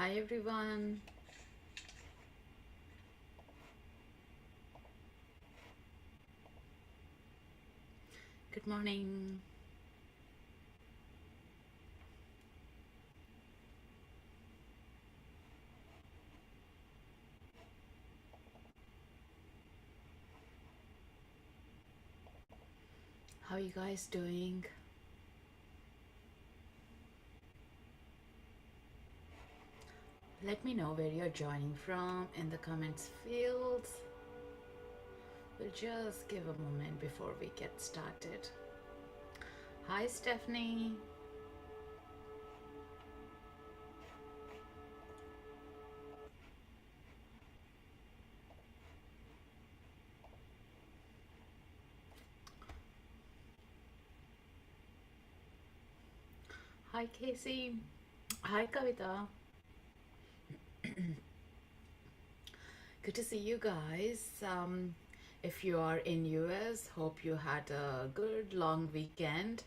Hi everyone. Good morning. How are you guys doing? Let me know where you're joining from in the comments field. We'll just give a moment before we get started. Hi Stephanie. Hi Casey. Hi Kavita. Good to see you guys. If you are in US, hope you had a good long weekend.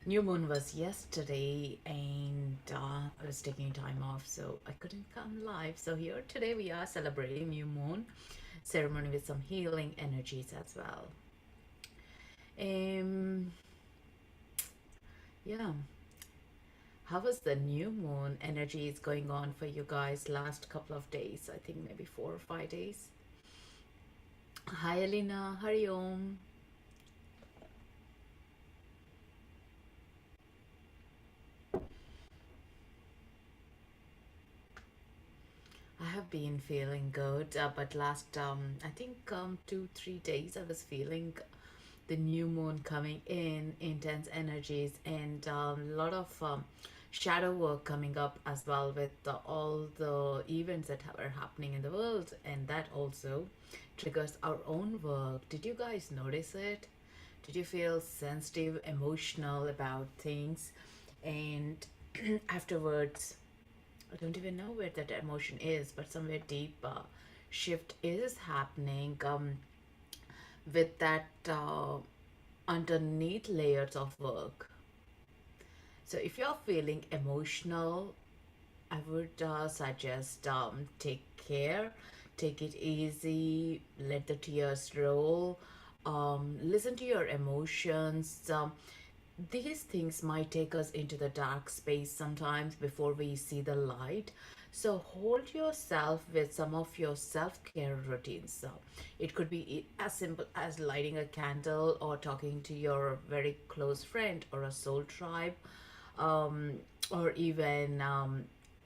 New moon was yesterday and I was taking time off, so I couldn't come live. So here today we are celebrating new moon ceremony with some healing energies as well. Um, yeah, how was the new moon energies going on for you guys last couple of days? I think maybe 4 or 5 days. Hi Alina, Hari Om. I have been feeling good, but last I think 2 3 days I was feeling the new moon coming in, intense energies, and a lot of shadow work coming up as well with all the events that are happening in the world, and that also triggers our own work. Did you guys notice it? Did you feel sensitive, emotional about things, and afterwards I don't even know where that emotion is, but somewhere deep shift is happening with that underneath layers of work. So if you're feeling emotional, I would suggest take care, take it easy, let the tears roll, listen to your emotions. These things might take us into the dark space sometimes before we see the light. So hold yourself with some of your self-care routines. So it could be as simple as lighting a candle or talking to your very close friend or a soul tribe, um, or even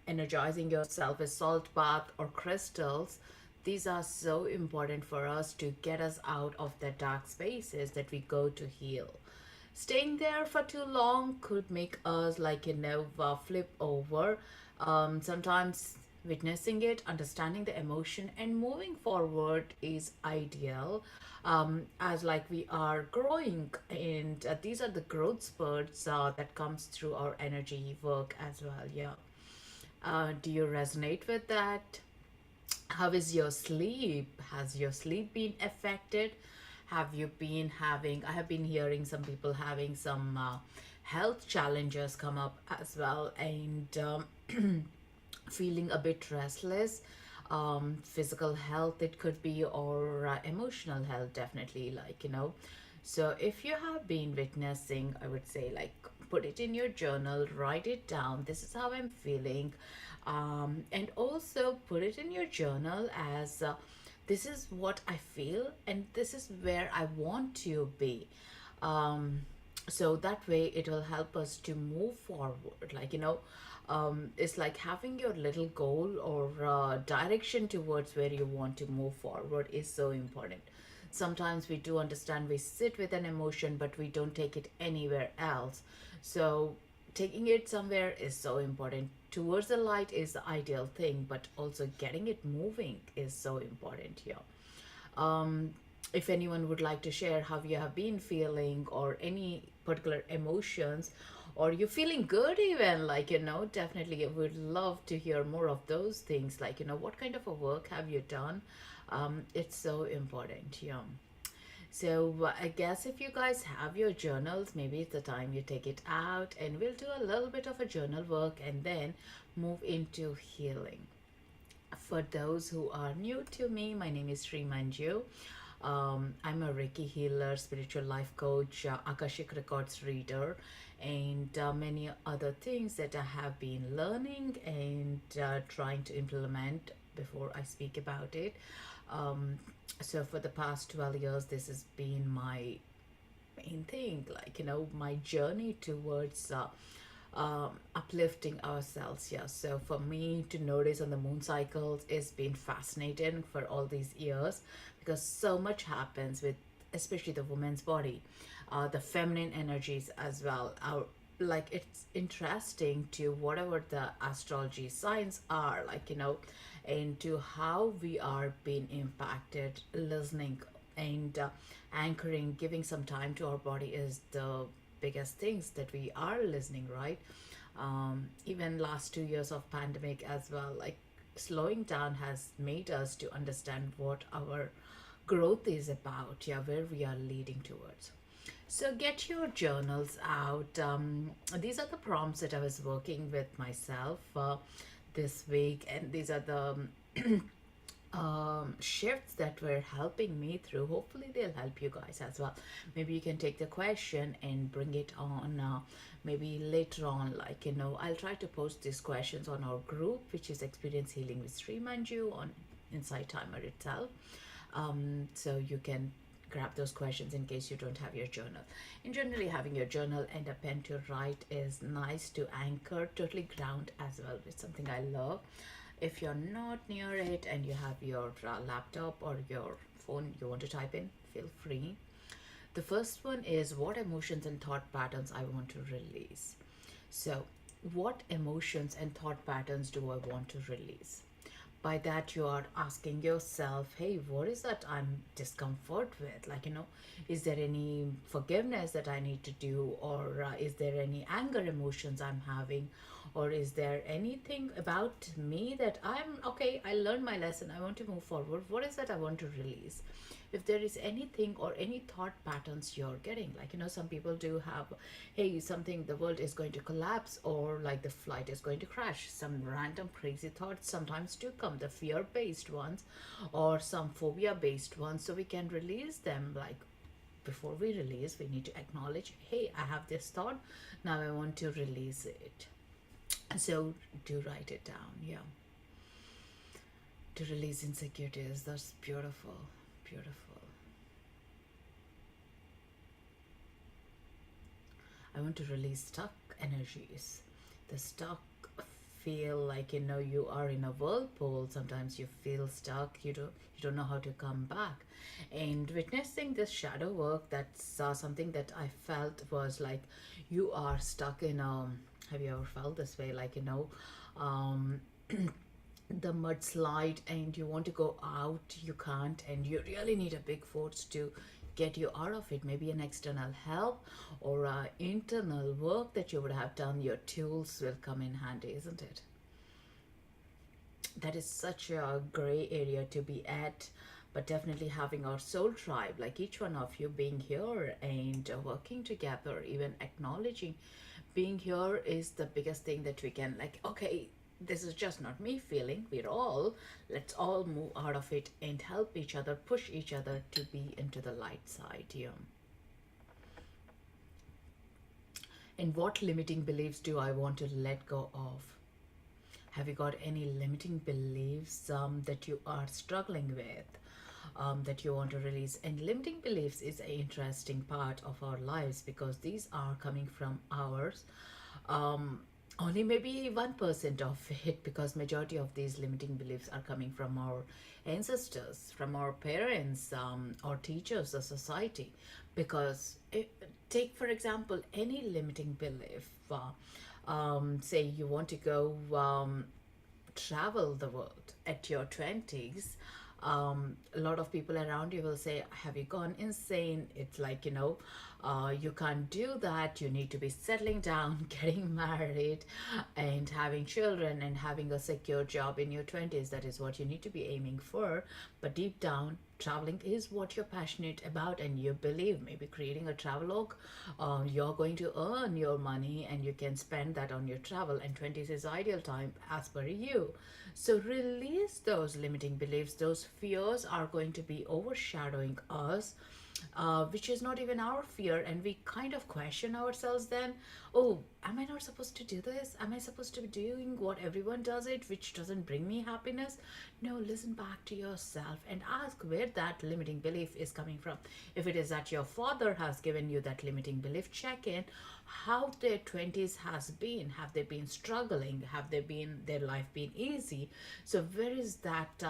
energizing yourself with salt bath or crystals. These are so important for us to get us out of the dark spaces that we go to heal. Staying there for too long could make us, flip over. Sometimes witnessing it, understanding the emotion, and moving forward is ideal. As like we are growing, and these are the growth spurts that comes through our energy work as well. Yeah. Do you resonate with that? How is your sleep? Has your sleep been affected? Have you been having, I have been hearing some people having some health challenges come up as well, and feeling a bit restless. Physical health, it could be, or emotional health, definitely. So if you have been witnessing, I would say, like, put it in your journal, write it down. This is how I'm feeling. And also put it in your journal as this is what I feel, and this is where I want to be. Um, so that way it will help us to move forward. It's like having your little goal or direction towards where you want to move forward is so important. Sometimes we do understand, we sit with an emotion but we don't take it anywhere else. So taking it somewhere is so important. Towards the light is the ideal thing, but also getting it moving is so important here. um, if anyone would like to share how you have been feeling or any particular emotions, or you're feeling good even, definitely I would love to hear more of those things. What kind of a work have you done? It's so important. Yeah. So I guess if you guys have your journals, maybe it's the time you take it out, and we'll do a little bit of a journal work and then move into healing. For those who are new to me, my name is Srimanju. I'm a Reiki healer, spiritual life coach, Akashic records reader, and many other things that I have been learning and trying to implement before I speak about it. Um, so for the past 12 years, this has been my main thing, like, my journey towards uplifting ourselves. Yeah, so for me to notice on the moon cycles has been fascinating for all these years, because so much happens with especially the woman's body, the feminine energies as well. Like, it's interesting to whatever the astrology signs are, like, into how we are being impacted. Listening and anchoring, giving some time to our body is the biggest things that we are listening, right? Even last 2 years of pandemic as well, like, slowing down has made us to understand what our growth is about, yeah, where we are leading towards. So get your journals out. These are the prompts that I was working with myself this week, and these are the shifts that were helping me through. Hopefully, they'll help you guys as well. Maybe you can take the question and bring it on. Maybe later on, like, I'll try to post these questions on our group, which is Experience Healing with Srimanju on Inside Timer itself. So you can grab those questions in case you don't have your journal. And generally, having your journal and a pen to write is nice to anchor, totally ground as well. It's something I love. If you're not near it and you have your laptop or your phone you want to type in, feel free. The first one is, what emotions and thought patterns I want to release. So, what emotions and thought patterns do I want to release? By that, you are asking yourself, hey, what is that I'm discomfort with? Like, is there any forgiveness that I need to do, or is there any anger emotions I'm having, or is there anything about me that I'm okay, I learned my lesson, I want to move forward, what is that I want to release? If there is anything or any thought patterns you're getting, like, some people do have, hey, something, the world is going to collapse, or like the flight is going to crash, some random crazy thoughts sometimes do come, the fear based ones or some phobia based ones. So we can release them. Like, before we release, we need to acknowledge, hey, I have this thought, now I want to release it. So do write it down. Yeah, to release insecurities, that's beautiful. Beautiful. I want to release stuck energies. The stuck feel like, you are in a whirlpool. Sometimes you feel stuck. You don't know how to come back. And witnessing this shadow work, that's something that I felt was like, you are stuck in a. Have you ever felt this way? Like, um, the mudslide, and you want to go out, you can't, and you really need a big force to get you out of it. Maybe an external help or internal work that you would have done. Your tools will come in handy, isn't it? That is such a gray area to be at, but definitely having our soul tribe, like each one of you being here and working together, even acknowledging being here is the biggest thing that we can, like, okay, this is just not me feeling, let's all move out of it and help each other, push each other to be into the light side. Yeah. And what limiting beliefs do I want to let go of? Have you got any limiting beliefs that you are struggling with, that you want to release? And limiting beliefs is an interesting part of our lives, because these are coming from ours. Only maybe 1% of it, because majority of these limiting beliefs are coming from our ancestors, from our parents, or teachers, or society. Because take for example any limiting belief. Say you want to go travel the world at your 20s. A lot of people around you will say, have you gone insane? It's like, you can't do that. You need to be settling down, getting married, and having children, and having a secure job in your 20s. That is what you need to be aiming for. But deep down, traveling is what you're passionate about and you believe, maybe creating a travelogue, you're going to earn your money and you can spend that on your travel, and 20s is ideal time as per you. So release those limiting beliefs. Those fears are going to be overshadowing us, which is not even our fear, and we kind of question ourselves then. Oh, am I not supposed to do this? Am I supposed to be doing what everyone does it, which doesn't bring me happiness? No, listen back to yourself and ask where that limiting belief is coming from. If it is that your father has given you that limiting belief, check in how their 20s has been. Have they been struggling? Have they been their life been easy? So where is that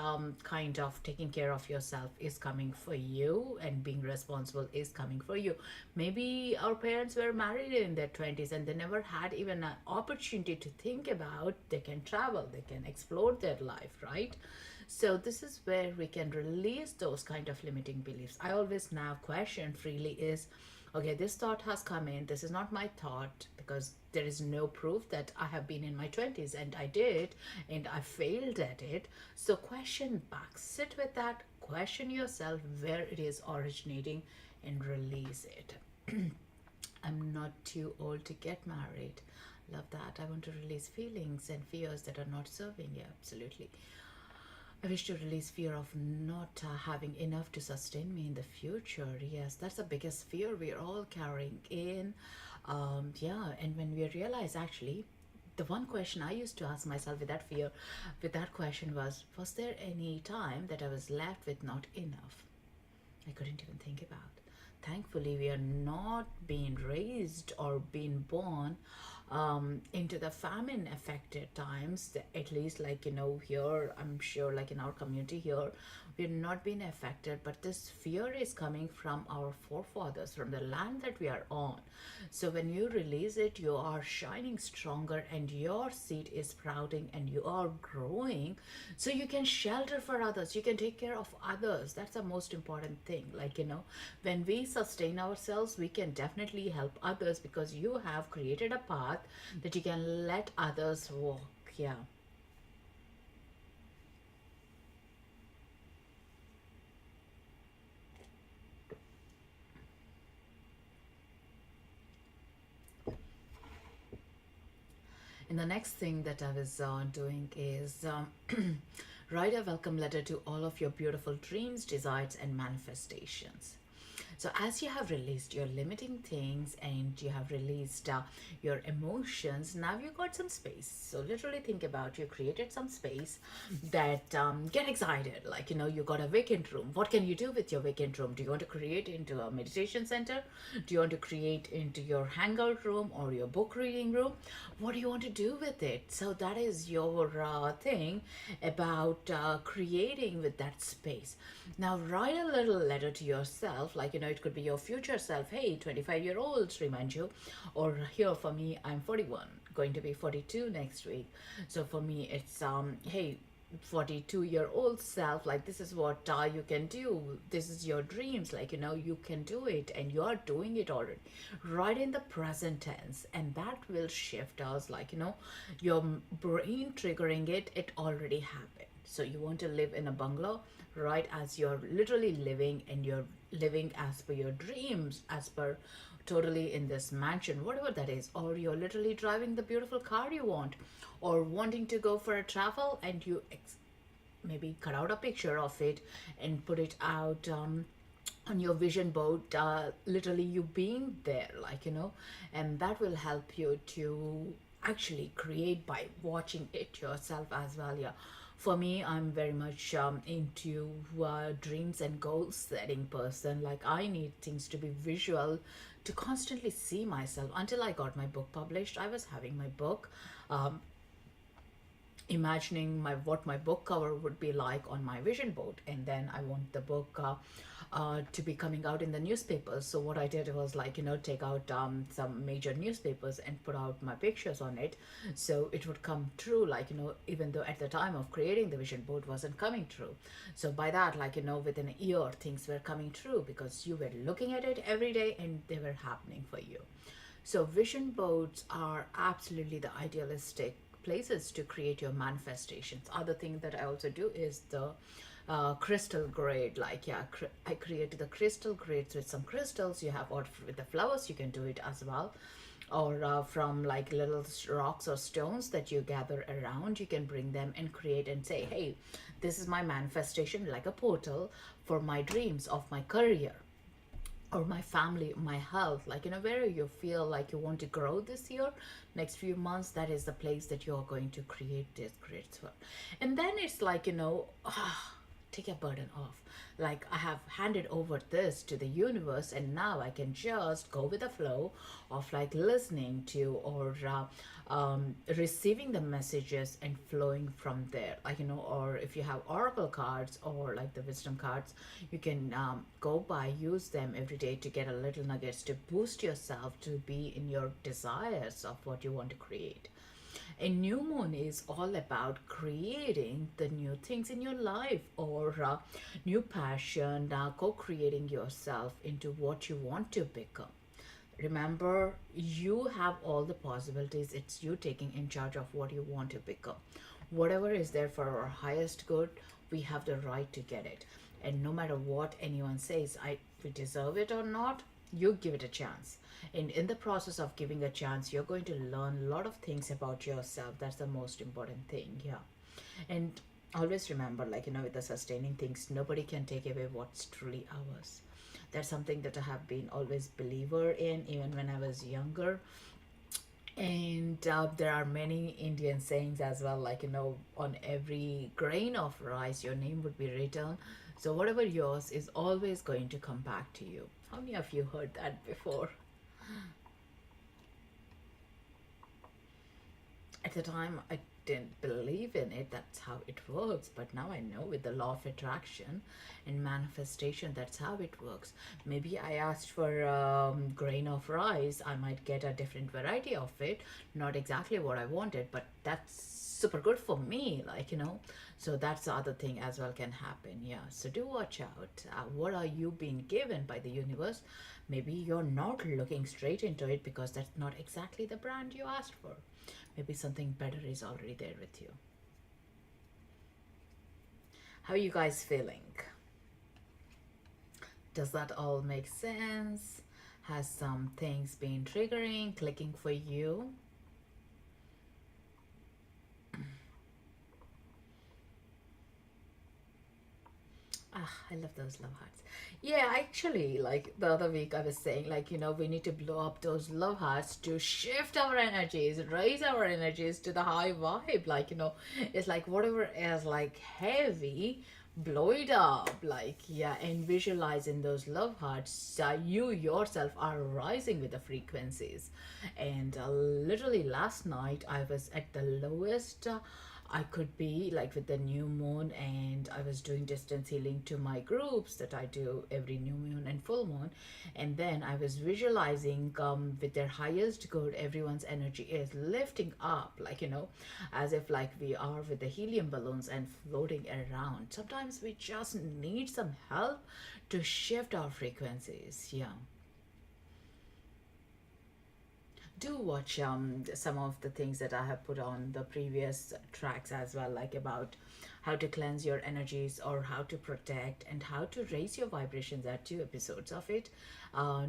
kind of taking care of yourself is coming for you, and being responsible is coming for you? Maybe our parents were married in their 20s and they never had even an opportunity to think about they can travel, they can explore their life, right? So this is where we can release those kind of limiting beliefs. I always now question freely is, okay, this thought has come in, this is not my thought, because there is no proof that I have been in my 20s and I did and I failed at it. So question back, sit with that, question yourself where it is originating and release it. I'm not too old to get married. Love that. I want to release feelings and fears that are not serving you. Absolutely. I wish to release fear of not having enough to sustain me in the future. Yes, that's the biggest fear we're all carrying in. Yeah, and when we realize actually, the one question I used to ask myself with that fear, with that question was there any time that I was left with not enough? I couldn't even think about. Thankfully, we are not being raised or being born into the famine affected times, at least like here, I'm sure like in our community here, we're not being affected, but this fear is coming from our forefathers, from the land that we are on. So when you release it, you are shining stronger and your seed is sprouting and you are growing, so you can shelter for others, you can take care of others. That's the most important thing. Like when we sustain ourselves, we can definitely help others, because you have created a path that you can let others walk. Yeah. And the next thing that I was doing is write a welcome letter to all of your beautiful dreams, desires, and manifestations. So, as you have released your limiting things and you have released your emotions, now you got some space. So, literally think about, you created some space that get excited. Like, you got a vacant room. What can you do with your vacant room? Do you want to create into a meditation center? Do you want to create into your hangout room or your book reading room? What do you want to do with it? So, that is your thing about creating with that space. Now, write a little letter to yourself, like, it could be your future self. Hey, 25-year-old Srimanju. Or here for me, I'm 41, going to be 42 next week. So for me, it's, hey, 42-year-old self, like, this is what you can do. This is your dreams. Like, you can do it and you are doing it already. Right in the present tense. And that will shift us, like, your brain triggering it, it already happened. So you want to live in a bungalow, right, as you're literally living, and you're living as per your dreams, as per totally in this mansion, whatever that is, or you're literally driving the beautiful car you want, or wanting to go for a travel, and you maybe cut out a picture of it and put it out on your vision board, literally you being there, like, and that will help you to actually create by watching it yourself as well. Yeah, for me, I'm very much into dreams and goal setting person. Like, I need things to be visual to constantly see myself. Until I got my book published, I was having my book, um, imagining what my book cover would be like on my vision board, and then I want the book to be coming out in the newspapers. So what I did was, like, take out some major newspapers and put out my pictures on it, so it would come true, like, even though at the time of creating the vision board wasn't coming true. So by that, like, within a year things were coming true, because you were looking at it every day and they were happening for you. So vision boards are absolutely the idealistic places to create your manifestations. Other thing that I also do is the crystal grid, like yeah, I created the crystal grids with some crystals. You have, or with the flowers you can do it as well, or from like little rocks or stones that you gather around, you can bring them and create and say, hey, this is my manifestation, like a portal for my dreams of my career or my family, my health, like where you feel like you want to grow this year, next few months, that is the place that you're going to create this great for. And then it's like take a burden off, like I have handed over this to the universe, and now I can just go with the flow of like listening to, or receiving the messages and flowing from there, like or if you have oracle cards or like the wisdom cards, you can go by, use them every day to get a little nuggets to boost yourself to be in your desires of what you want to create. A new moon is all about creating the new things in your life, or new passion, co-creating yourself into what you want to become. Remember, you have all the possibilities. It's you taking in charge of what you want to become. Whatever is there for our highest good, we have the right to get it. And no matter what anyone says, we deserve it or not, you give it a chance. And in the process of giving a chance, you're going to learn a lot of things about yourself. That's the most important thing. Yeah. And always remember, like with the sustaining things, nobody can take away what's truly ours. That's something that I have been always believer in, even when I was younger. And there are many Indian sayings as well, like on every grain of rice your name would be written. So whatever yours is always going to come back to you. How many of you heard that before? At the time I didn't believe in it, that's how it works, but now I know with the law of attraction and manifestation, that's how it works. Maybe I asked for grain of rice, I might get a different variety of it, not exactly what I wanted, but that's super good for me, like so that's the other thing as well can happen. Yeah, so do watch out. What are you being given by the universe? Maybe you're not looking straight into it because that's not exactly the brand you asked for. Maybe something better is already there with you. How are you guys feeling? Does that all make sense? Has some things been triggering, clicking for you? I love those love hearts. Yeah, actually, like the other week I was saying, like, we need to blow up those love hearts to shift our energies, raise our energies to the high vibe. Like, it's like whatever is like heavy, blow it up. Like, yeah, and visualize in those love hearts, you yourself are rising with the frequencies. And literally last night I was at the lowest. I could be like with the new moon, and I was doing distance healing to my groups that I do every new moon and full moon. And then I was visualizing with their highest good, everyone's energy is lifting up, like, as if like we are with the helium balloons and floating around. Sometimes we just need some help to shift our frequencies. Yeah. Do watch some of the things that I have put on the previous tracks as well, like about how to cleanse your energies or how to protect and how to raise your vibrations. There are 2 episodes of it.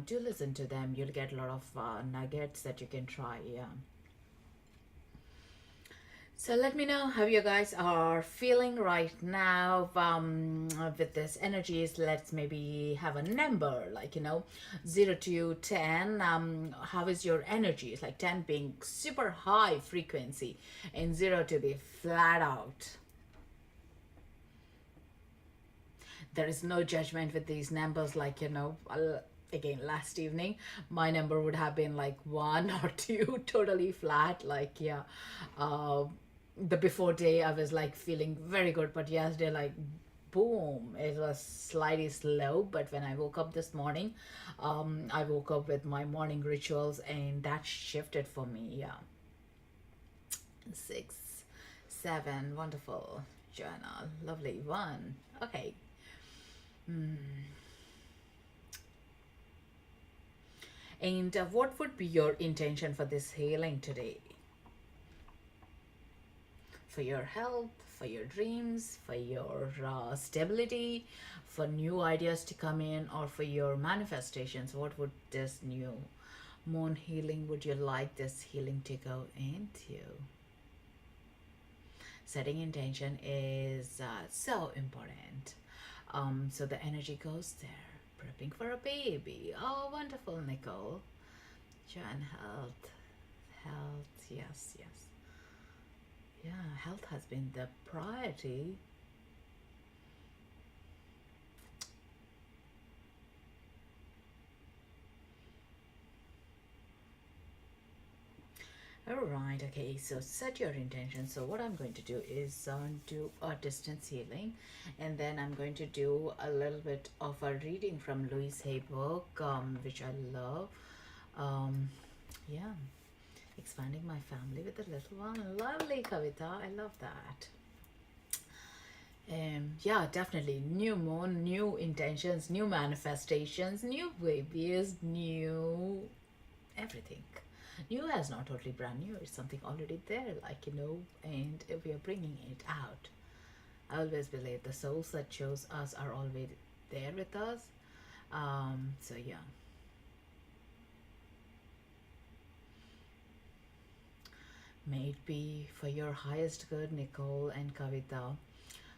Do listen to them. You'll get a lot of nuggets that you can try. Yeah. So let me know how you guys are feeling right now with this energies. Let's maybe have a number, like 0 to 10. How is your energy? It's like 10 being super high frequency and 0 to be flat out. There is no judgment with these numbers, like again, last evening my number would have been like 1 or 2, totally flat, like yeah. The before day I was like feeling very good, but yesterday, like, boom, it was slightly slow. But when I woke up this morning, I woke up with my morning rituals and that shifted for me. Yeah. 6, 7, wonderful. Joanna, lovely. 1, okay. And what would be your intention for this healing today? for your health, for your dreams, for your stability, for new ideas to come in, or for your manifestations? What would this new moon healing, would you like this healing to go into? Setting intention is so important. So the energy goes there. Prepping for a baby. Oh, wonderful, Nicole. Join health. Health, yes, yes. Yeah, health has been the priority. All right, okay, so set your intention. So what I'm going to do is do a distance healing, and then I'm going to do a little bit of a reading from Louise Hay book, which I love. Um, yeah, expanding my family with a little one. Lovely, Kavita. I love that. Yeah, definitely. New moon, new intentions, new manifestations, new babies, new everything. New is not totally brand new, it's something already there, like, and we are bringing it out. I always believe the souls that chose us are always there with us. So, yeah. May it be for your highest good, Nicole and Kavita,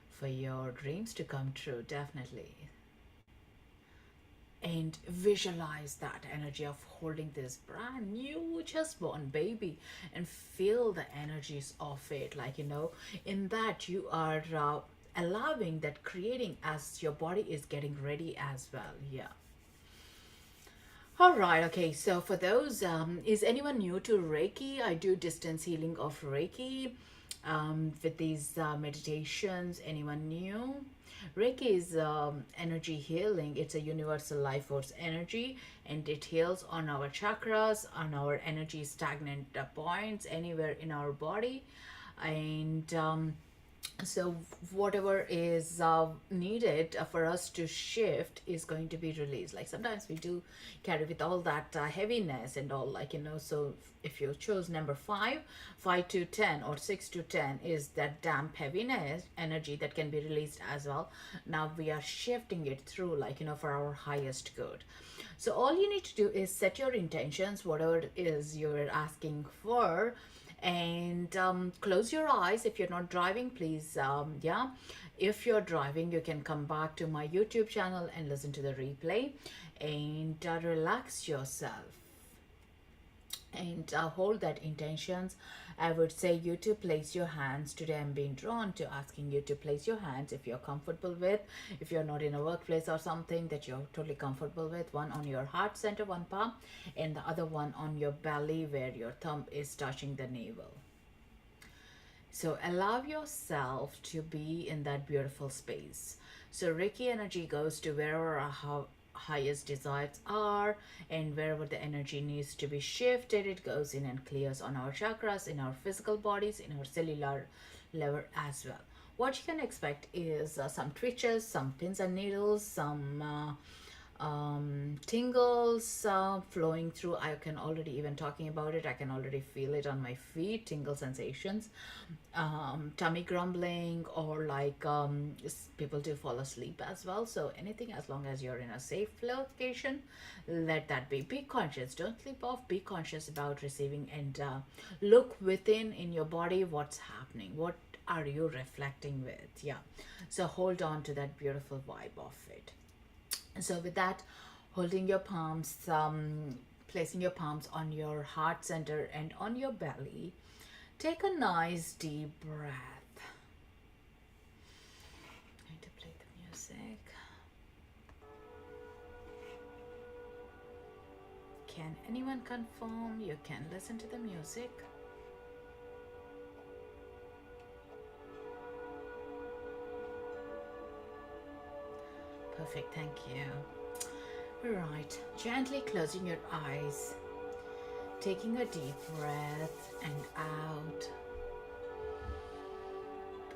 for your dreams to come true, definitely. And visualize that energy of holding this brand new just born baby and feel the energies of it, like, in that you are allowing that, creating as your body is getting ready as well. Yeah. All right, okay, so for those, is anyone new to Reiki? I do distance healing of Reiki with these meditations. Anyone new? Reiki is energy healing. It's a universal life force energy, and it heals on our chakras, on our energy stagnant points anywhere in our body. And so whatever is needed for us to shift is going to be released. Like sometimes we do carry with all that heaviness and all, like, so if you chose number 5 to 10 or 6 to 10 is that damp heaviness energy that can be released as well. Now we are shifting it through, like, for our highest good. So all you need to do is set your intentions, whatever it is you're asking for, and close your eyes. If you're not driving, please, yeah, if you're driving, you can come back to my YouTube channel and listen to the replay, and relax yourself and hold that intentions. I would say you to place your hands. Today I'm being drawn to asking you to place your hands, if you're comfortable with, if you're not in a workplace or something that you're totally comfortable with, one on your heart center, one palm, and the other one on your belly where your thumb is touching the navel. So allow yourself to be in that beautiful space. So Reiki energy goes to wherever our highest desires are, and wherever the energy needs to be shifted, it goes in and clears on our chakras, in our physical bodies, in our cellular level as well. What you can expect is some twitches, some pins and needles, some tingles flowing through. I can already, even talking about it, I can already feel it on my feet, tingle sensations, tummy grumbling, or like people do fall asleep as well. So anything, as long as you're in a safe location, let that be conscious, don't sleep off, be conscious about receiving, and look within in your body, what's happening, what are you reflecting with. Yeah, so hold on to that beautiful vibe of it. So with that, holding your palms, placing your palms on your heart center and on your belly, take a nice deep breath. I'm going to play the music. Can anyone confirm you can listen to the music? Perfect, thank you. Right, gently closing your eyes, taking a deep breath and out.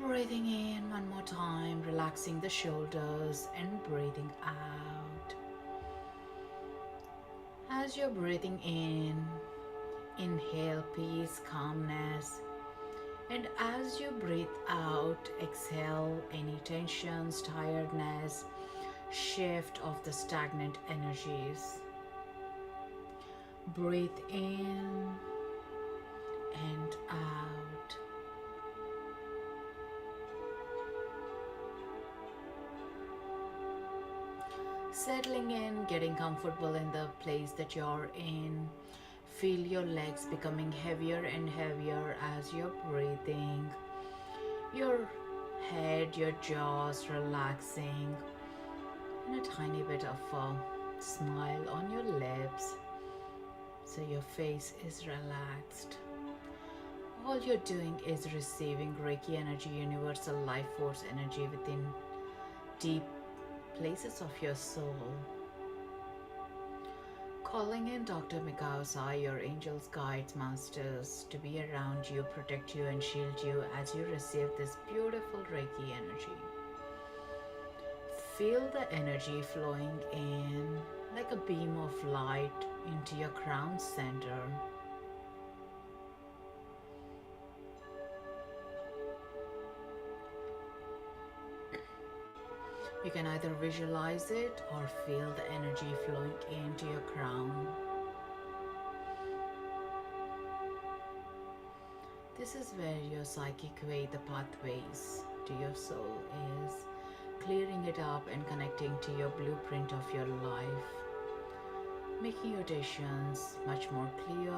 Breathing in one more time, relaxing the shoulders, and breathing out. As you're breathing in, inhale peace, calmness. And as you breathe out, exhale any tensions, tiredness, shift of the stagnant energies. Breathe in and out. Settling in, getting comfortable in the place that you're in. Feel your legs becoming heavier and heavier as you're breathing. Your head, your jaws relaxing, and a tiny bit of a smile on your lips. So your face is relaxed. All you're doing is receiving Reiki energy, universal life force energy within deep places of your soul. Calling in Dr. Mikao-sai, your angels, guides, masters, to be around you, protect you, and shield you as you receive this beautiful Reiki energy. Feel the energy flowing in like a beam of light into your crown center. You can either visualize it or feel the energy flowing into your crown. This is where your psychic way, the pathways to your soul is, clearing it up and connecting to your blueprint of your life, making your decisions much more clear.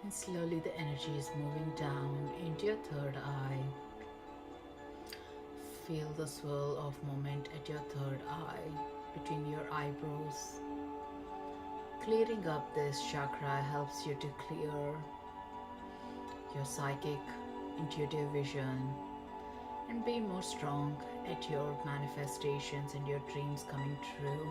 And slowly the energy is moving down into your third eye. Feel the swirl of movement at your third eye, between your eyebrows. Clearing up this chakra helps you to clear your psychic, intuitive vision and be more strong at your manifestations and your dreams coming true.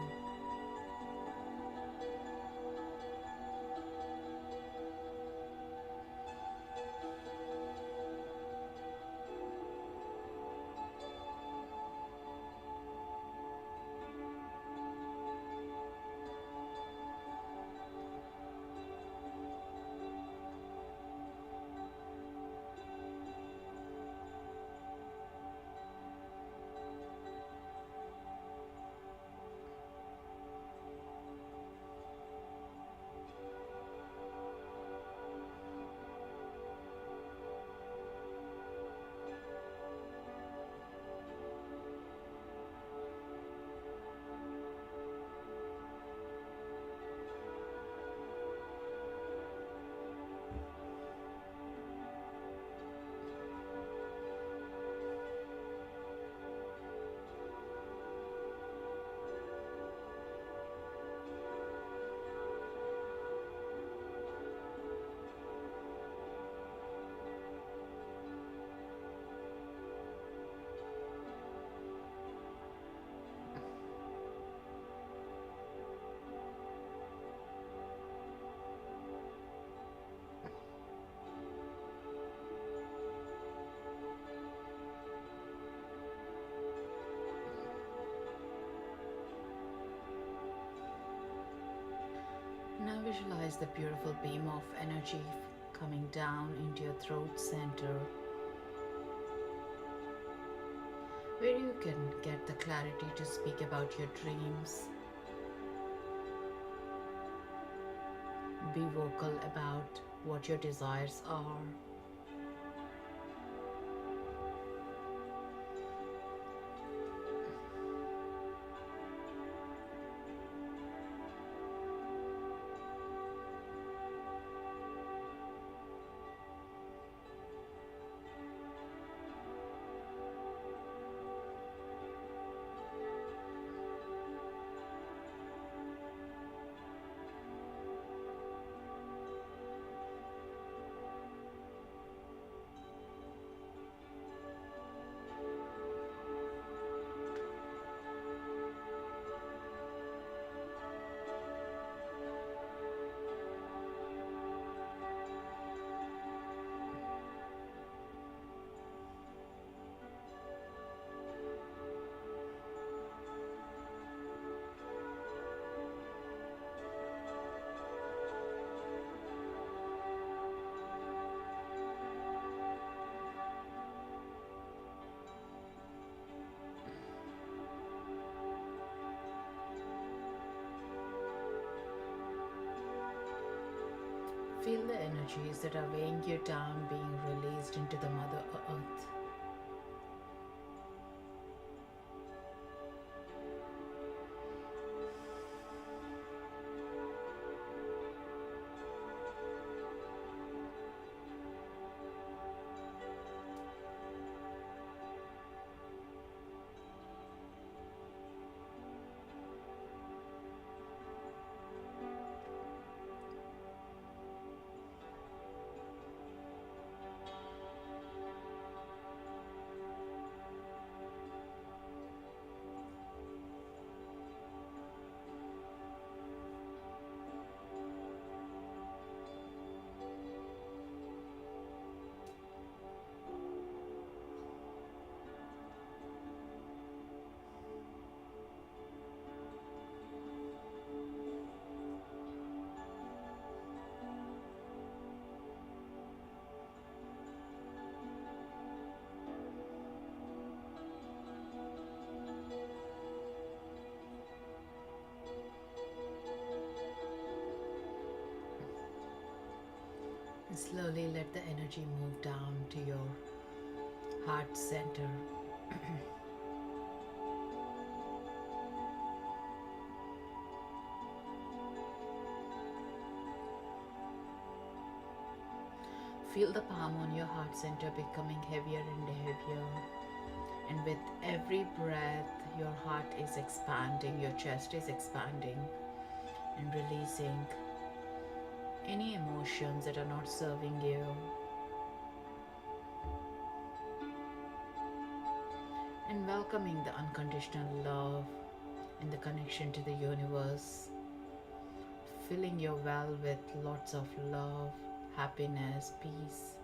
Now visualize the beautiful beam of energy coming down into your throat center, where you can get the clarity to speak about your dreams. Be vocal about what your desires are. Feel the energies that are weighing you down being released into the Mother Earth. And slowly let the energy move down to your heart center. Feel the palm on your heart center becoming heavier and heavier. And with every breath, your heart is expanding, your chest is expanding, and releasing any emotions that are not serving you. And welcoming the unconditional love and the connection to the universe, filling your well with lots of love, happiness, peace.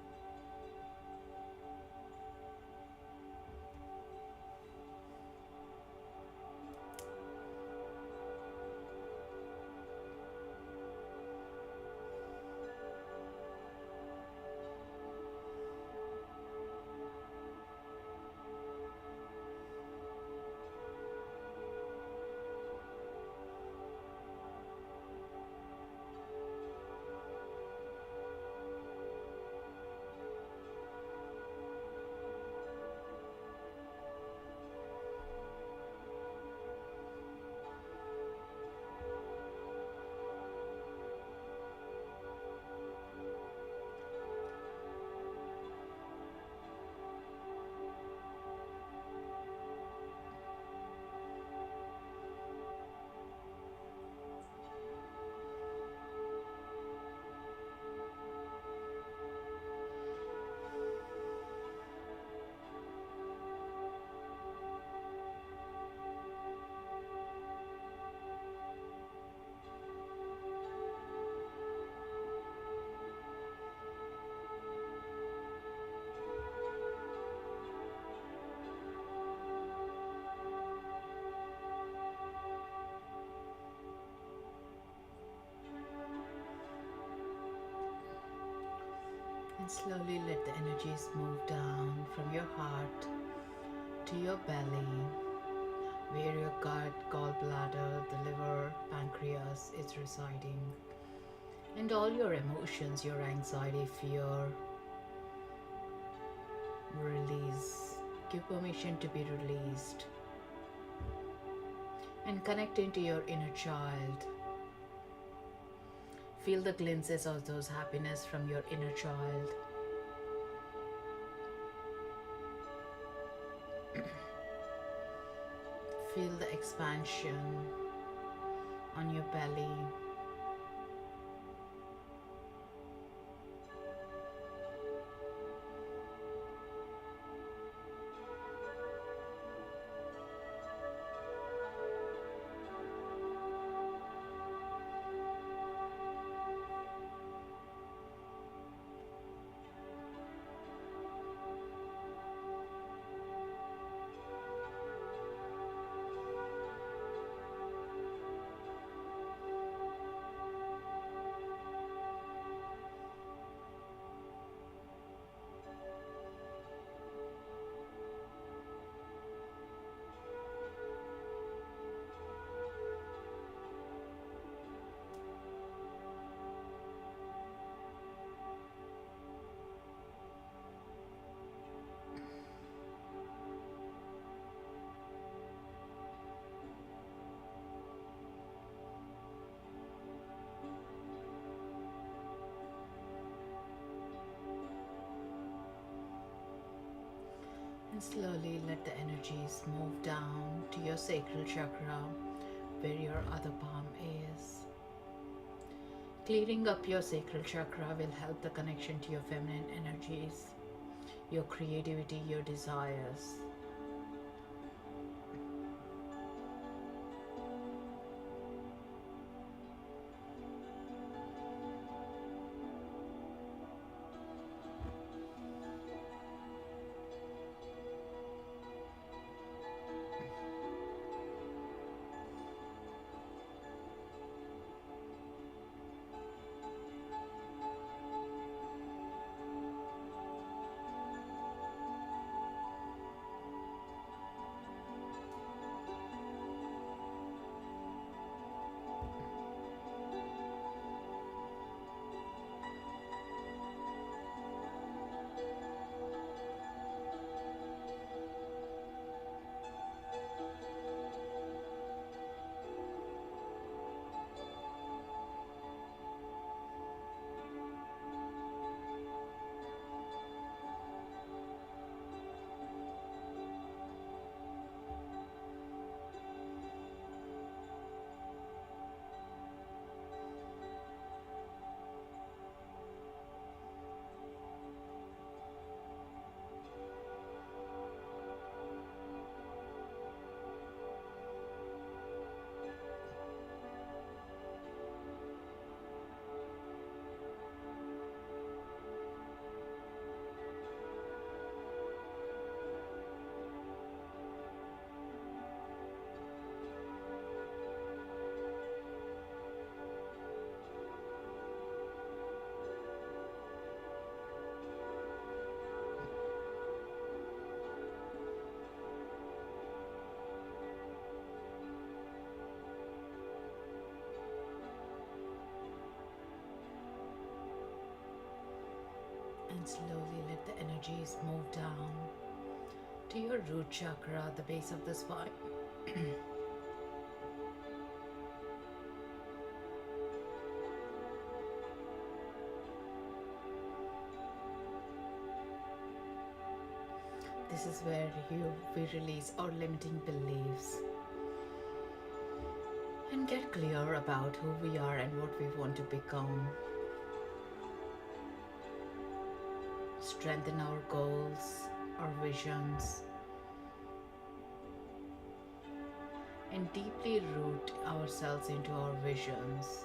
And slowly let the energies move down from your heart to your belly, where your gut, gallbladder, the liver, pancreas is residing. And all your emotions, your anxiety, fear, release. Give permission to be released. And connect into your inner child. Feel the glimpses of those happiness from your inner child. Feel the expansion on your belly. And slowly let the energies move down to your sacral chakra, where your other palm is. Clearing up your sacral chakra will help the connection to your feminine energies, your creativity, your desires. And slowly let the energies move down to your root chakra, the base of the spine. This is where we release our limiting beliefs and get clear about who we are and what we want to become. Strengthen our goals, our visions, and deeply root ourselves into our visions.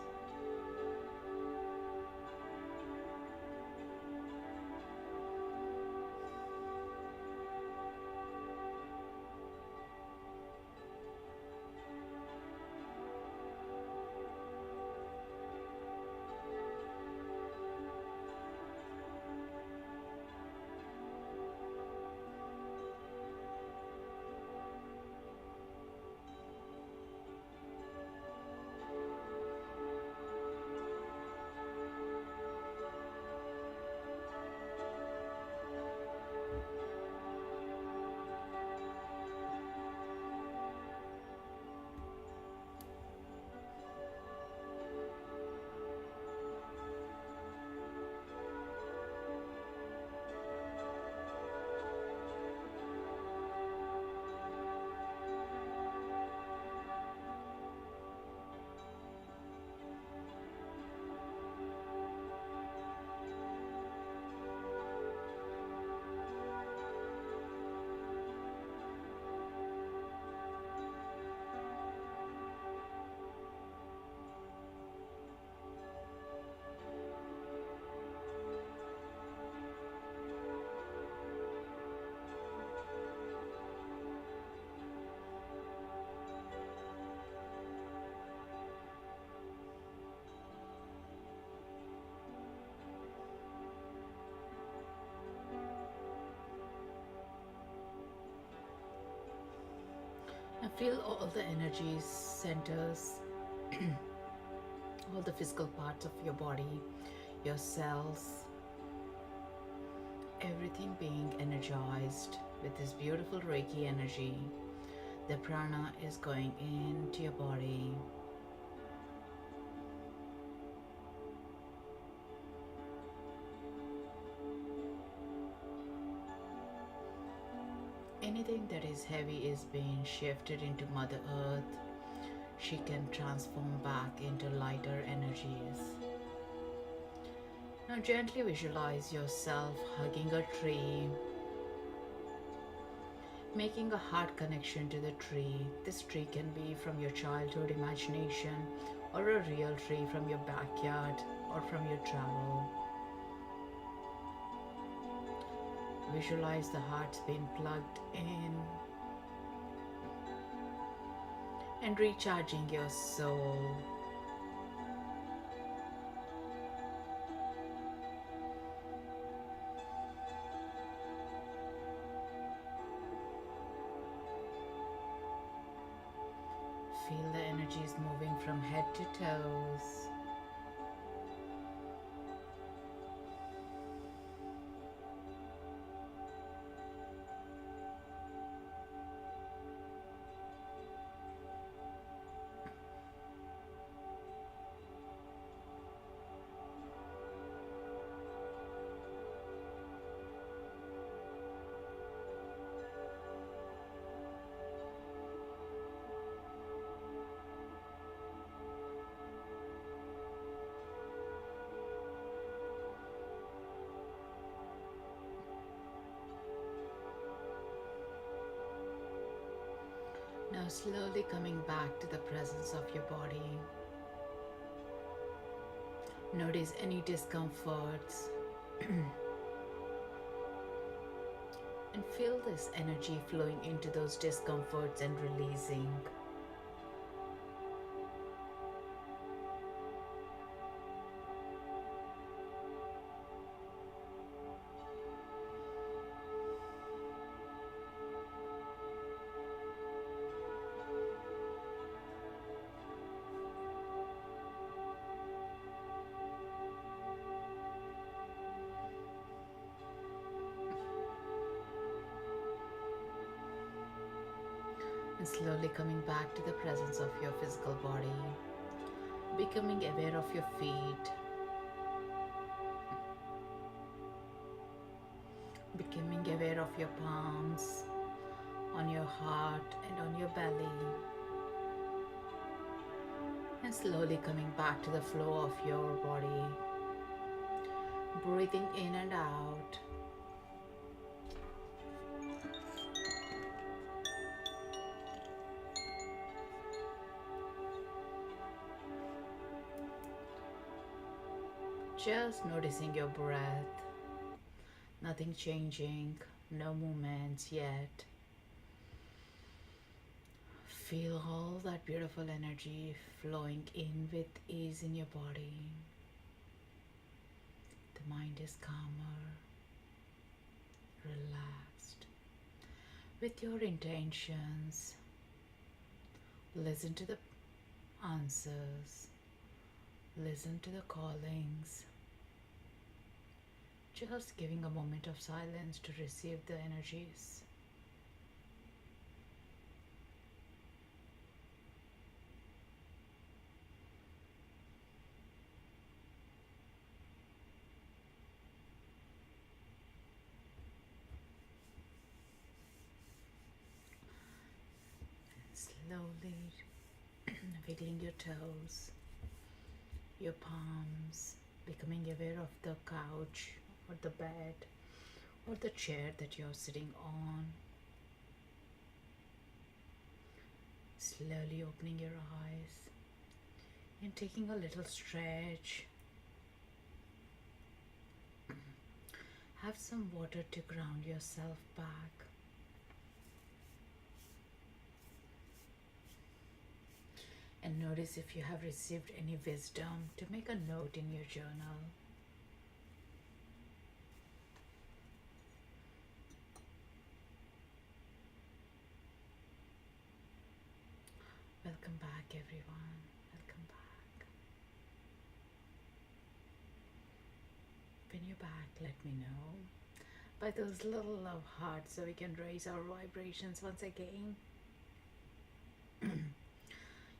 Feel all the energies, centers, all the physical parts of your body, your cells, everything being energized with this beautiful Reiki energy. The prana is going into your body. Anything that is heavy is being shifted into Mother Earth. She can transform back into lighter energies. Now gently visualize yourself hugging a tree, making a heart connection to the tree. This tree can be from your childhood imagination or a real tree from your backyard or from your travel. Visualize the hearts being plugged in and recharging your soul. Feel the energies moving from head to toes. Now slowly coming back to the presence of your body. Notice any discomforts and feel this energy flowing into those discomforts and releasing. And slowly coming back to the presence of your physical body, becoming aware of your feet, becoming aware of your palms, on your heart and on your belly, and slowly coming back to the flow of your body, breathing in and out. Just noticing your breath, nothing changing, no movements yet. Feel all that beautiful energy flowing in with ease in your body. The mind is calmer, relaxed. With your intentions, listen to the answers, listen to the callings. Just giving a moment of silence to receive the energies. Slowly wiggling your toes, your palms, becoming aware of the couch or the bed or the chair that you're sitting on. Slowly opening your eyes and taking a little stretch. Have some water to ground yourself back. And notice if you have received any wisdom to make a note in your journal. Welcome back, everyone. Welcome back. When you're back, let me know by those little love hearts so we can raise our vibrations once again.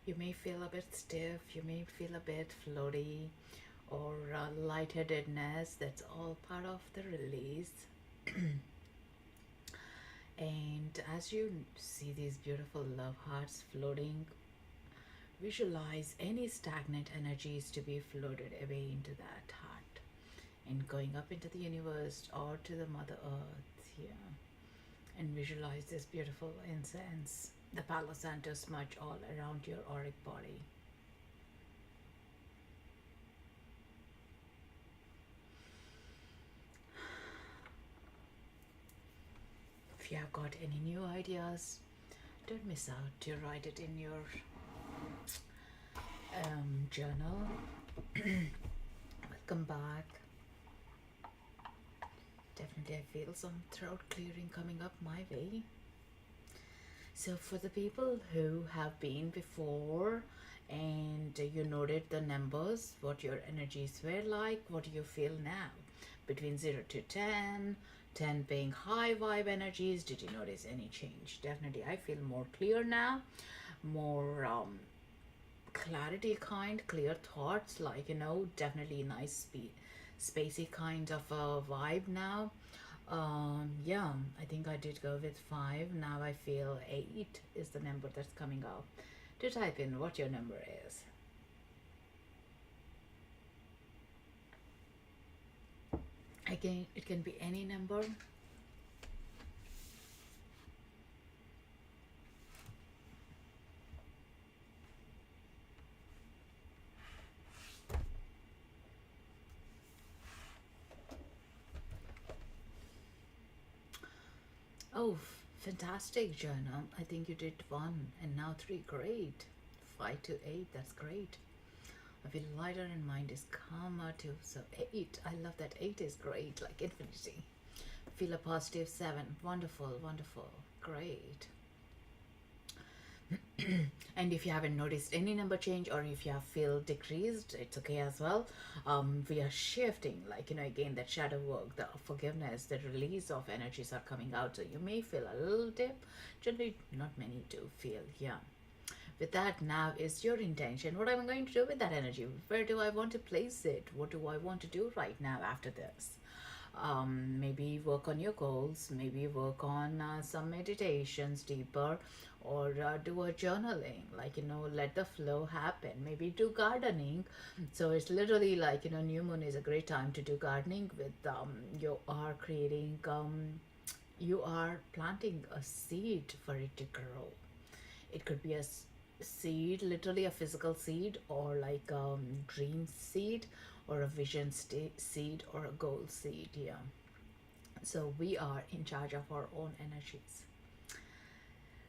You may feel a bit stiff, you may feel a bit floaty or lightheadedness. That's all part of the release. And as you see these beautiful love hearts floating, visualize any stagnant energies to be floated away into that heart and going up into the universe or to the Mother Earth. Yeah. And visualize this beautiful incense, the Palo Santo smudge all around your auric body. If you have got any new ideas, don't miss out to write it in your journal. Welcome back. Definitely I feel some throat clearing coming up my way. So for the people who have been before and you noted the numbers, what your energies were like, what do you feel now? Between 0 to 10, 10 being high vibe energies, did you notice any change? Definitely I feel more clear now, more clarity kind, clear thoughts, like, definitely nice spacey kind of a vibe now. Yeah, I think I did go with 5. Now I feel 8 is the number that's coming up. To type in what your number is. Again, it can be any number. Oh, fantastic, Joanna. I think you did 1 and now 3. Great. 5 to 8. That's great. I feel lighter and mind is calmer too. So 8. I love that 8 is great, like infinity. Feel a positive 7. Wonderful, wonderful. Great. And if you haven't noticed any number change or if you have feel decreased, it's okay as well. We are shifting, like, again, that shadow work, the forgiveness, the release of energies are coming out. So you may feel a little dip. Generally, not many do feel, yeah. With that, now is your intention. What am I going to do with that energy? Where do I want to place it? What do I want to do right now after this? Maybe work on your goals, maybe work on some meditations deeper, or do a journaling, like, let the flow happen. Maybe do gardening. So it's literally like, new moon is a great time to do gardening with you are creating you are planting a seed for it to grow. It could be a seed, literally a physical seed, or like dream seed, or a vision seed, or a goal seed. Yeah. So we are in charge of our own energies.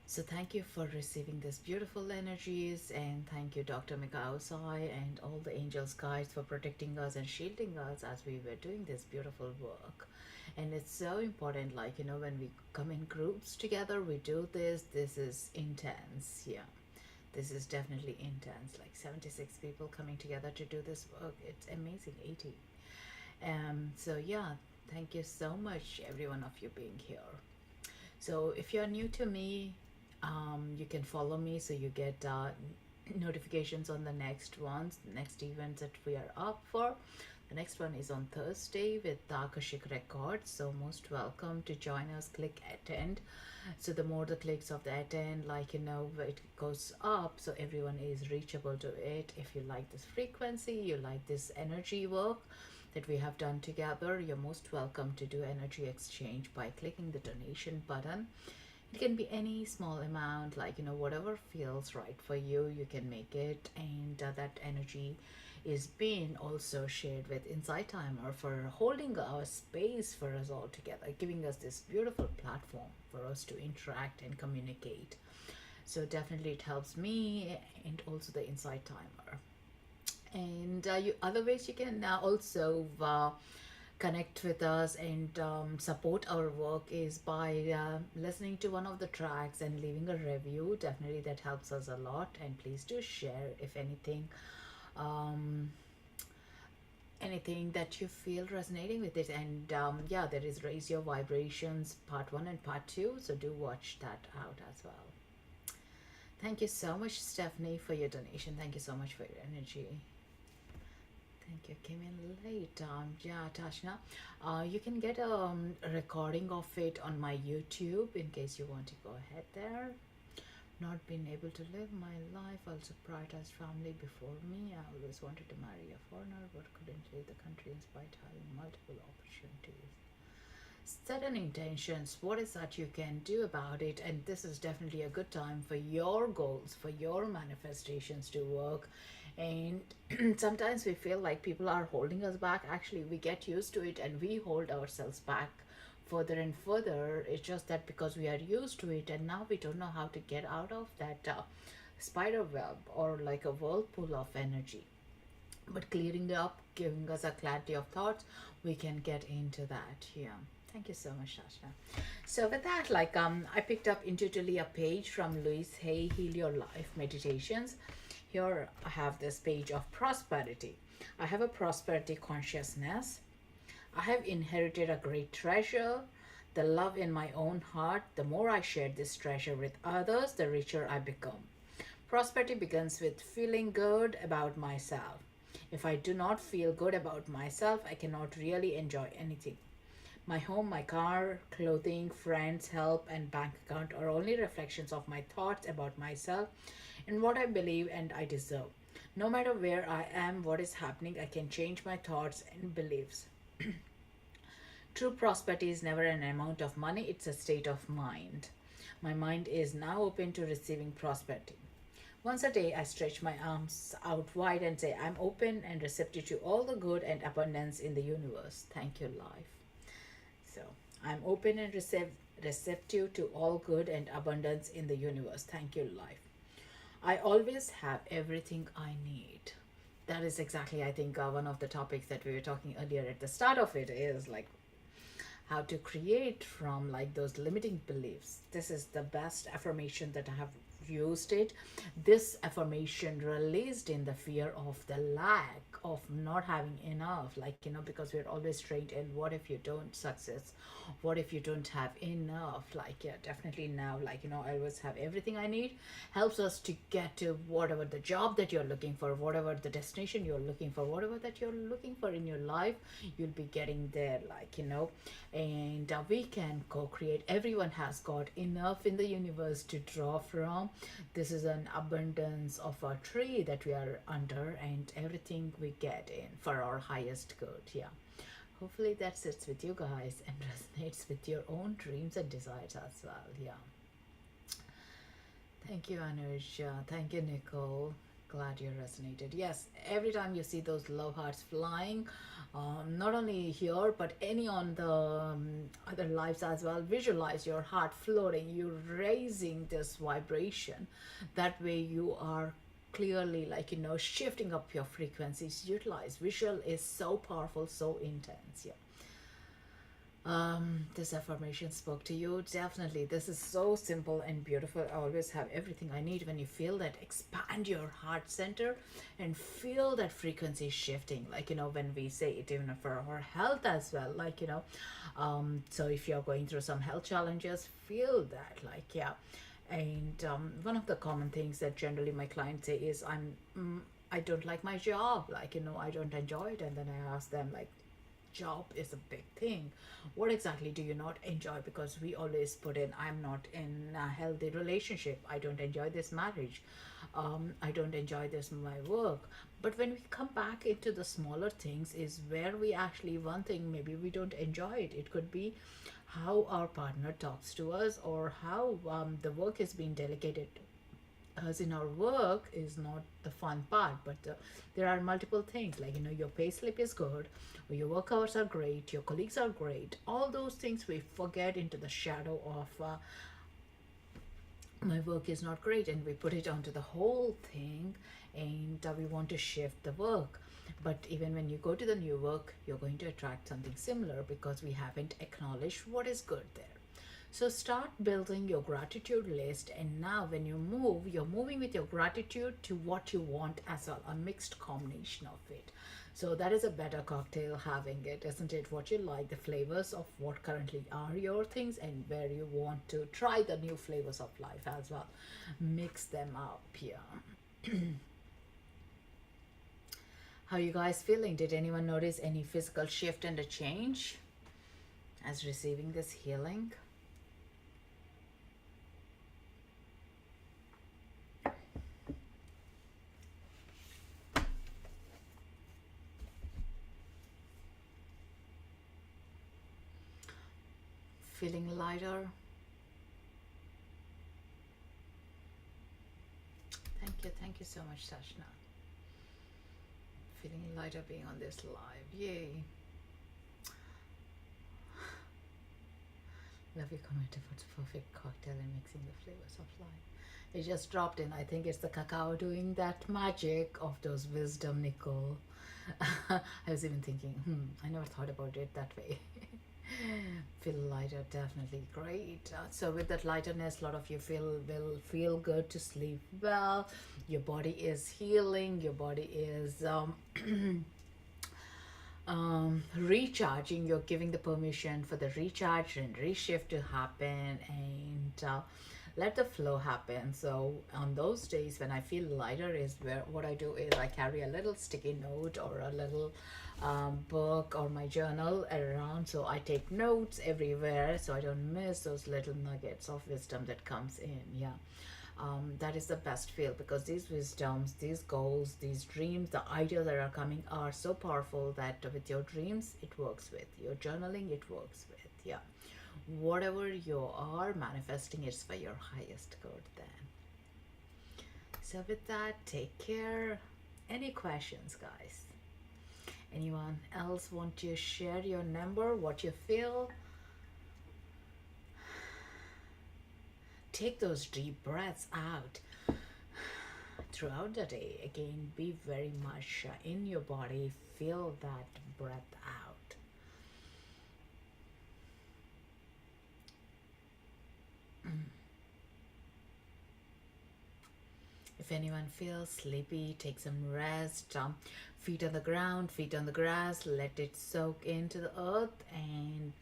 So thank you for receiving these beautiful energies, and thank you, Dr. Mikaosai, and all the angels guides for protecting us and shielding us as we were doing this beautiful work. And it's so important, like, when we come in groups together, we do this. This is intense. Yeah. This is definitely intense, like 76 people coming together to do this work. It's amazing. 80. So yeah, thank you so much, every one of you being here. So if you're new to me, you can follow me so you get notifications on the next ones, next events that we are up for. The next one is on Thursday with the Akashic records. So most welcome to join us. Click attend. So the more the clicks of the attend, like, it goes up, so everyone is reachable to it. If you like this frequency, you like this energy work that we have done together, you're most welcome to do energy exchange by clicking the donation button. It can be any small amount, like, whatever feels right for you, you can make it. And that energy is being also shared with Insight Timer for holding our space for us all together, giving us this beautiful platform for us to interact and communicate. So definitely it helps me and also the Insight Timer. And other ways you can also connect with us and support our work is by listening to one of the tracks and leaving a review. Definitely that helps us a lot, and please do share if anything, um, anything that you feel resonating with it. And yeah, there is Raise Your Vibrations part 1 and part 2, so do watch that out as well. Thank you so much, Stephanie, for your donation. Thank you so much for your energy. Thank you. Came in late. Yeah, Tashna. You can get a recording of it on my YouTube in case you want to go ahead there. Not been able to live my life, also prioritized family before me. I always wanted to marry a foreigner but couldn't leave the country in spite of having multiple opportunities. Set an intentions. What is that you can do about it? And this is definitely a good time for your goals, for your manifestations to work. And sometimes we feel like people are holding us back. Actually, we get used to it and we hold ourselves back further and further. It's just that because we are used to it and now we don't know how to get out of that spider web or like a whirlpool of energy. But clearing it up, giving us a clarity of thoughts, we can get into that. Yeah. Thank you so much, Shasha. So with that, like I picked up intuitively a page from Louise Hay, Heal Your Life Meditations. Here I have this page of prosperity. I have a prosperity consciousness. I have inherited a great treasure, the love in my own heart. The more I share this treasure with others, the richer I become. Prosperity begins with feeling good about myself. If I do not feel good about myself, I cannot really enjoy anything. My home, my car, clothing, friends, help, and bank account are only reflections of my thoughts about myself and what I believe and I deserve. No matter where I am, what is happening, I can change my thoughts and beliefs. True prosperity is never an amount of money, it's a state of mind. My mind is now open to receiving prosperity. Once a day, I stretch my arms out wide and say, I'm open and receptive to all the good and abundance in the universe. Thank you, life. So, I'm open and receptive to all good and abundance in the universe. Thank you, life. I always have everything I need. That is exactly, I think, one of the topics that we were talking earlier at the start of it is like how to create from like those limiting beliefs. This is the best affirmation that I have used it. This affirmation released in the fear of the lack of not having enough, like because we're always trained in what if you don't success, what if you don't have enough. Like, yeah, definitely now, like I always have everything I need helps us to get to whatever the job that you're looking for, whatever the destination you're looking for, whatever that you're looking for in your life, you'll be getting there, like and we can co-create. Everyone has got enough in the universe to draw from. This is an abundance of a tree that we are under, and everything we get in for our highest good. Yeah, hopefully that sits with you guys and resonates with your own dreams and desires as well. Yeah, thank you, Anuj. Thank you, Nicole. Glad you resonated. Yes, every time you see those love hearts flying, not only here but any on the other lives as well, visualize your heart floating, you raising this vibration. That way you are clearly like shifting up your frequencies. Utilize visual is so powerful, so intense. Yeah, this affirmation spoke to you. Definitely, this is so simple and beautiful. I always have everything I need. When you feel that, expand your heart center and feel that frequency shifting. Like when we say it, even for our health as well. Like so if you're going through some health challenges, feel that. Like, yeah. And one of the common things that generally my clients say is, I don't like my job. Like I don't enjoy it. And then I ask them, like, job is a big thing. What exactly do you not enjoy? Because we always put in, I'm not in a healthy relationship, I don't enjoy this marriage, I don't enjoy this my work. But when we come back into the smaller things is where we actually, one thing maybe we don't enjoy it. It could be how our partner talks to us, or how the work is being delegated us in our work is not the fun part. But there are multiple things, like your pay slip is good, or your work hours are great, your colleagues are great. All those things we forget into the shadow of my work is not great, and we put it onto the whole thing. And we want to shift the work. But even when you go to the new work, you're going to attract something similar because we haven't acknowledged what is good there. So start building your gratitude list, and now when you move, you're moving with your gratitude to what you want as well, a mixed combination of it. So that is a better cocktail having it, isn't it? What you like, the flavors of what currently are your things, and where you want to try the new flavors of life as well. Mix them up here. How you guys feeling? Did anyone notice any physical shift and a change as receiving this healing? Feeling lighter? Thank you so much, Sashna. Feeling lighter being on this live. Yay. Love your comment if it's perfect cocktail and mixing the flavors of life. It just dropped in. I think it's the cacao doing that magic of those wisdom, Nicole. I was even thinking, I never thought about it that way. Feel lighter, definitely great. So with that lighterness, a lot of you will feel good to sleep well. Your body is healing. Your body is recharging. You're giving the permission for the recharge and reshift to happen, and let the flow happen. So on those days when I feel lighter is where what I do is I carry a little sticky note or a little book or my journal around, so I take notes everywhere so I don't miss those little nuggets of wisdom that comes in. That is the best feel, because these wisdoms, these goals, these dreams, the ideas that are coming are so powerful that with your dreams it works, with your journaling it works with. Whatever you are manifesting, it's for your highest good then. So with that, take care. Any questions, guys? Anyone else want to share your number, what you feel? Take those deep breaths out throughout the day. Again, be very much in your body. Feel that breath out. If anyone feels sleepy, take some rest. Feet on the ground, feet on the grass. Let it soak into the earth, and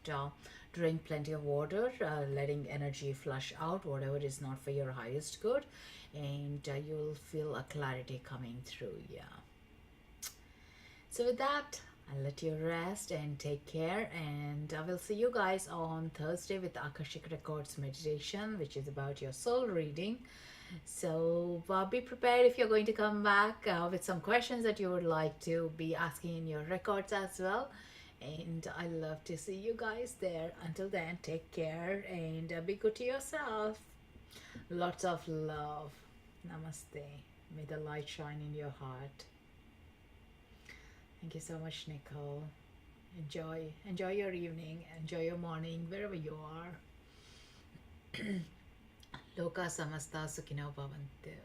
drink plenty of water, letting energy flush out whatever is not for your highest good, and you'll feel a clarity coming through. So with that, I'll let you rest and take care, and I will see you guys on Thursday with the Akashic Records meditation, which is about your soul reading. So be prepared if you're going to come back with some questions that you would like to be asking in your records as well. And I love to see you guys there. Until then, take care and be good to yourself. Lots of love. Namaste. May the light shine in your heart. Thank you so much, Nicole. Enjoy your evening. Enjoy your morning, wherever you are. Loka samasta sukhino bhavantu.